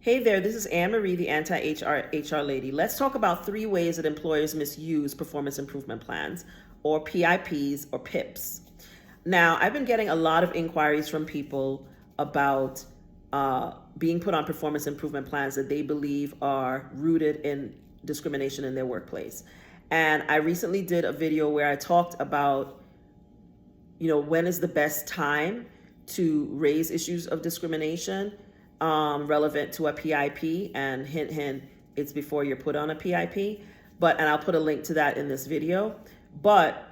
Hey there, this is Anne-Marie, the AntiHR HR lady. Let's talk about 3 ways that employers misuse performance improvement plans, or PIPs or PIPs. Now, I've been getting a lot of inquiries from people about being put on performance improvement plans that they believe are rooted in discrimination in their workplace. And I recently did a video where I talked about, when is the best time to raise issues of discrimination relevant to a PIP, and hint, hint, it's before you're put on a PIP. And I'll put a link to that in this video. But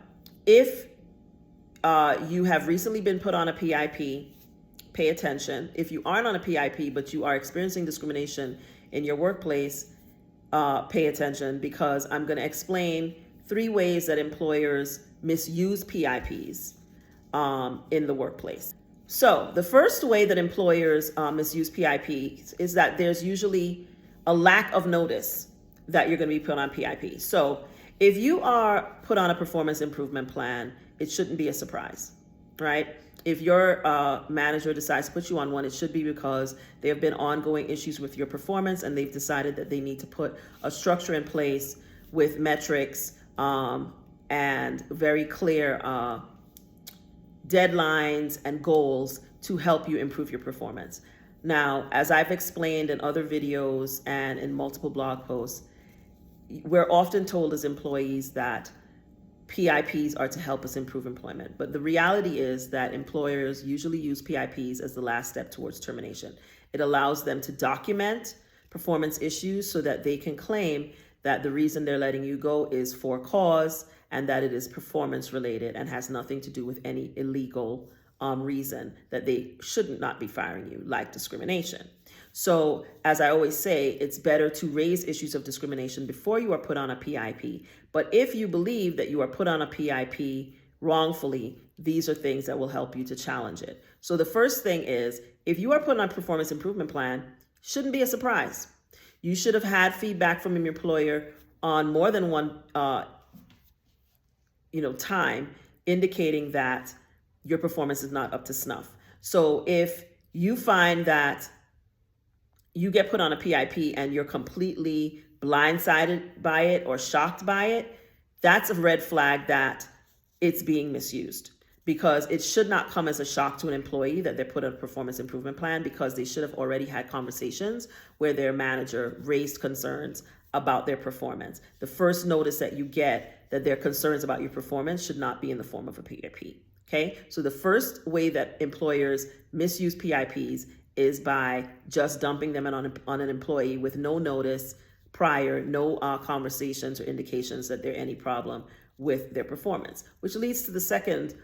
if you have recently been put on a PIP, pay attention. If you aren't on a PIP, but you are experiencing discrimination in your workplace, pay attention, because I'm going to explain 3 ways that employers misuse PIPs in the workplace. So the first way that employers misuse PIPs is that there's usually a lack of notice that you're going to be put on PIP. So if you are put on a performance improvement plan, it shouldn't be a surprise, right? If your manager decides to put you on one, it should be because there have been ongoing issues with your performance, and they've decided that they need to put a structure in place with metrics and very clear deadlines and goals to help you improve your performance. Now, as I've explained in other videos and in multiple blog posts, we're often told as employees that PIPs are to help us improve employment. But the reality is that employers usually use PIPs as the last step towards termination. It allows them to document performance issues so that they can claim that the reason they're letting you go is for cause, and that it is performance related and has nothing to do with any illegal reason that they shouldn't not be firing you, like discrimination. So as I always say, it's better to raise issues of discrimination before you are put on a PIP. But if you believe that you are put on a PIP wrongfully, these are things that will help you to challenge it. So the first thing is, if you are put on a performance improvement plan, shouldn't be a surprise. You should have had feedback from your employer on more than one time, indicating that your performance is not up to snuff. So if you find that you get put on a PIP and you're completely blindsided by it or shocked by it, that's a red flag that it's being misused, because it should not come as a shock to an employee that they're put on a performance improvement plan, because they should have already had conversations where their manager raised concerns about their performance. The first notice that you get that there are concerns about your performance should not be in the form of a PIP. Okay, so the first way that employers misuse PIPs is by just dumping them on an employee with no notice prior, no conversations or indications that there's any problem with their performance, which leads to the second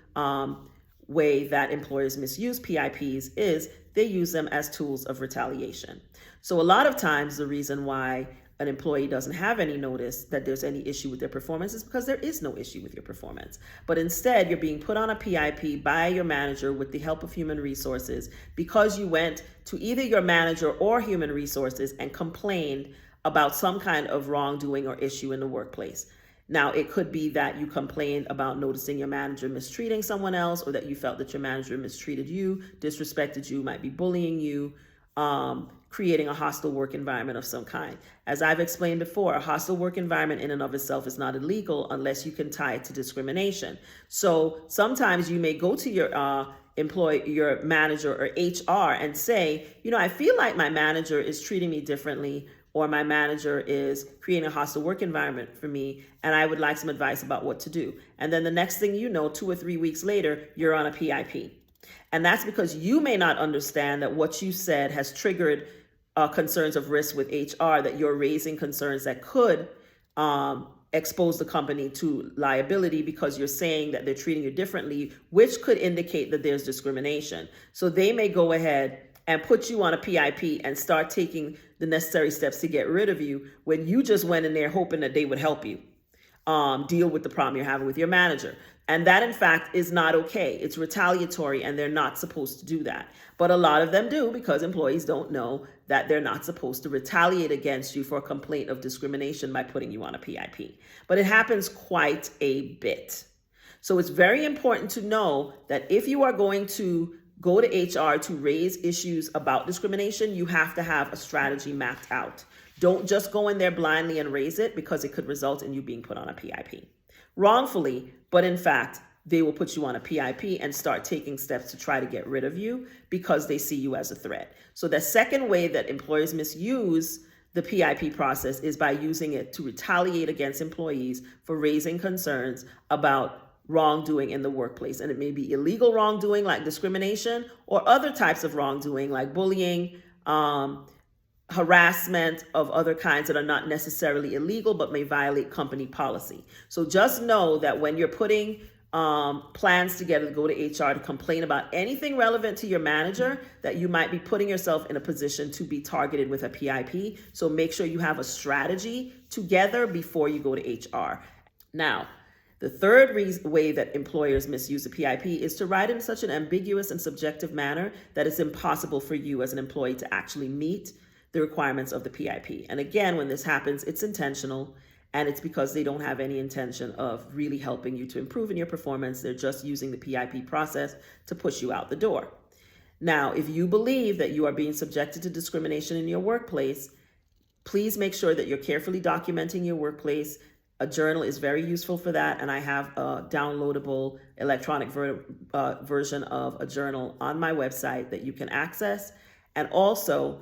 way that employers misuse PIPs is they use them as tools of retaliation. So a lot of times the reason why an employee doesn't have any notice that there's any issue with their performance is because there is no issue with your performance. But instead, you're being put on a PIP by your manager with the help of human resources, because you went to either your manager or human resources and complained about some kind of wrongdoing or issue in the workplace. Now, it could be that you complained about noticing your manager mistreating someone else, or that you felt that your manager mistreated you, disrespected you, might be bullying you, creating a hostile work environment of some kind. As I've explained before, a hostile work environment in and of itself is not illegal unless you can tie it to discrimination. So sometimes you may go to your your manager or HR and say, I feel like my manager is treating me differently, or my manager is creating a hostile work environment for me, and I would like some advice about what to do. And then the next thing you know, 2 or 3 weeks later, you're on a PIP. And that's because you may not understand that what you said has triggered concerns of risk with HR, that you're raising concerns that could expose the company to liability, because you're saying that they're treating you differently, which could indicate that there's discrimination. So they may go ahead and put you on a PIP and start taking the necessary steps to get rid of you, when you just went in there hoping that they would help you deal with the problem you're having with your manager. And that, in fact, is not okay. It's retaliatory, and they're not supposed to do that. But a lot of them do, because employees don't know that they're not supposed to retaliate against you for a complaint of discrimination by putting you on a PIP. But it happens quite a bit. So it's very important to know that if you are going to go to HR to raise issues about discrimination, you have to have a strategy mapped out. Don't just go in there blindly and raise it, because it could result in you being put on a PIP. Wrongfully, but in fact, they will put you on a PIP and start taking steps to try to get rid of you because they see you as a threat. So the second way that employers misuse the PIP process is by using it to retaliate against employees for raising concerns about wrongdoing in the workplace. And it may be illegal wrongdoing like discrimination, or other types of wrongdoing like bullying, harassment of other kinds that are not necessarily illegal but may violate company policy. So just know that when you're putting plans together to go to HR to complain about anything relevant to your manager, that you might be putting yourself in a position to be targeted with a PIP. So make sure you have a strategy together before you go to HR. Now, the third way that employers misuse the PIP is to write in such an ambiguous and subjective manner that it's impossible for you as an employee to actually meet the requirements of the PIP. And again, when this happens, it's intentional, and it's because they don't have any intention of really helping you to improve in your performance. They're just using the PIP process to push you out the door. Now, if you believe that you are being subjected to discrimination in your workplace, please make sure that you're carefully documenting your workplace. A journal is very useful for that, and I have a downloadable electronic version of a journal on my website that you can access. And also,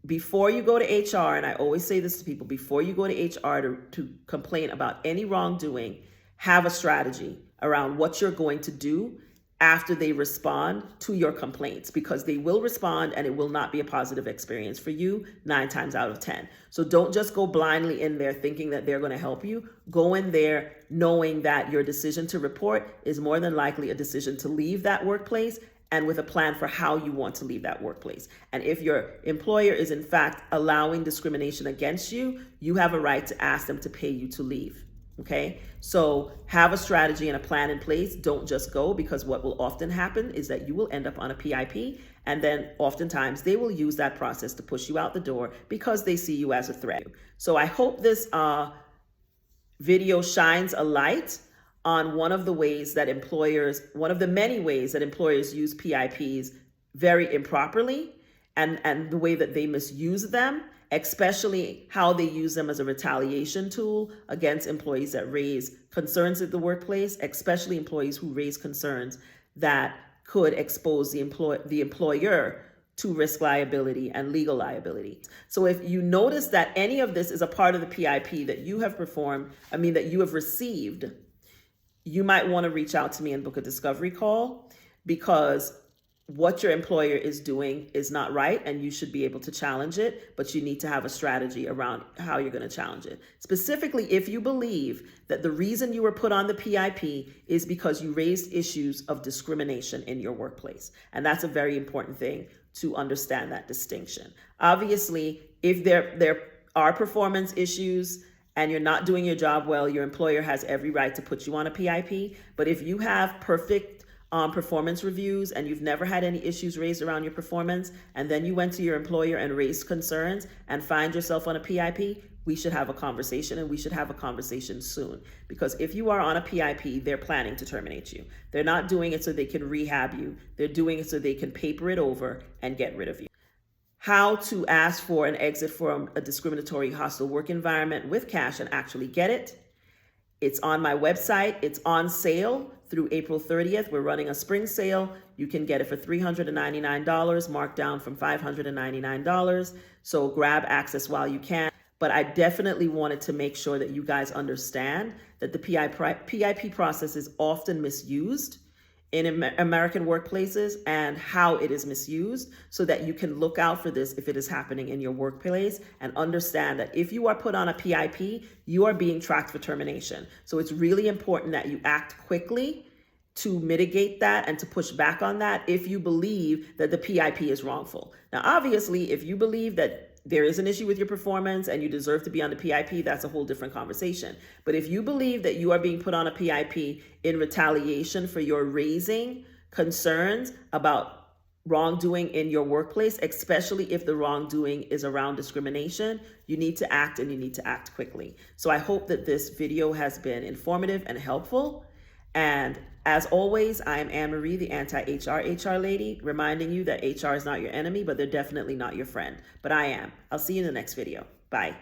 before you go to HR, and I always say this to people, before you go to HR to complain about any wrongdoing, have a strategy around what you're going to do after they respond to your complaints, because they will respond and it will not be a positive experience for you 9 times out of 10. So don't just go blindly in there thinking that they're going to help you. Go in there knowing that your decision to report is more than likely a decision to leave that workplace, and with a plan for how you want to leave that workplace. And if your employer is in fact allowing discrimination against you, you have a right to ask them to pay you to leave. Okay, so have a strategy and a plan in place. Don't just go, because what will often happen is that you will end up on a PIP, and then oftentimes they will use that process to push you out the door because they see you as a threat. So I hope this video shines a light on one of the many ways that employers use PIPs very improperly, and the way that they misuse them, especially how they use them as a retaliation tool against employees that raise concerns at the workplace, especially employees who raise concerns that could expose the employer to risk liability and legal liability. So if you notice that any of this is a part of the PIP that you have that you have received, you might want to reach out to me and book a discovery call, because what your employer is doing is not right and you should be able to challenge it, but you need to have a strategy around how you're going to challenge it. Specifically, if you believe that the reason you were put on the PIP is because you raised issues of discrimination in your workplace. And that's a very important thing to understand, that distinction. Obviously, if there are performance issues and you're not doing your job well, your employer has every right to put you on a PIP. But if you have perfect performance reviews and you've never had any issues raised around your performance, and then you went to your employer and raised concerns and find yourself on a PIP, we should have a conversation, and we should have a conversation soon. Because if you are on a PIP, they're planning to terminate you. They're not doing it so they can rehab you. They're doing it so they can paper it over and get rid of you. How to ask for an exit from a discriminatory hostile work environment with cash and actually get it. It's on my website. It's on sale through April 30th. We're running a spring sale. You can get it for $399, marked down from $599. So grab access while you can. But I definitely wanted to make sure that you guys understand that the PIP process is often misused in American workplaces, and how it is misused, so that you can look out for this if it is happening in your workplace, and understand that if you are put on a PIP, you are being tracked for termination. So it's really important that you act quickly to mitigate that and to push back on that if you believe that the PIP is wrongful. Now, obviously, if you believe that there is an issue with your performance and you deserve to be on the PIP, that's a whole different conversation. But if you believe that you are being put on a PIP in retaliation for your raising concerns about wrongdoing in your workplace, especially if the wrongdoing is around discrimination, you need to act, and you need to act quickly. So I hope that this video has been informative and helpful. And as always, I am Anne Marie, the anti-HR HR lady, reminding you that HR is not your enemy, but they're definitely not your friend. But I am. I'll see you in the next video. Bye.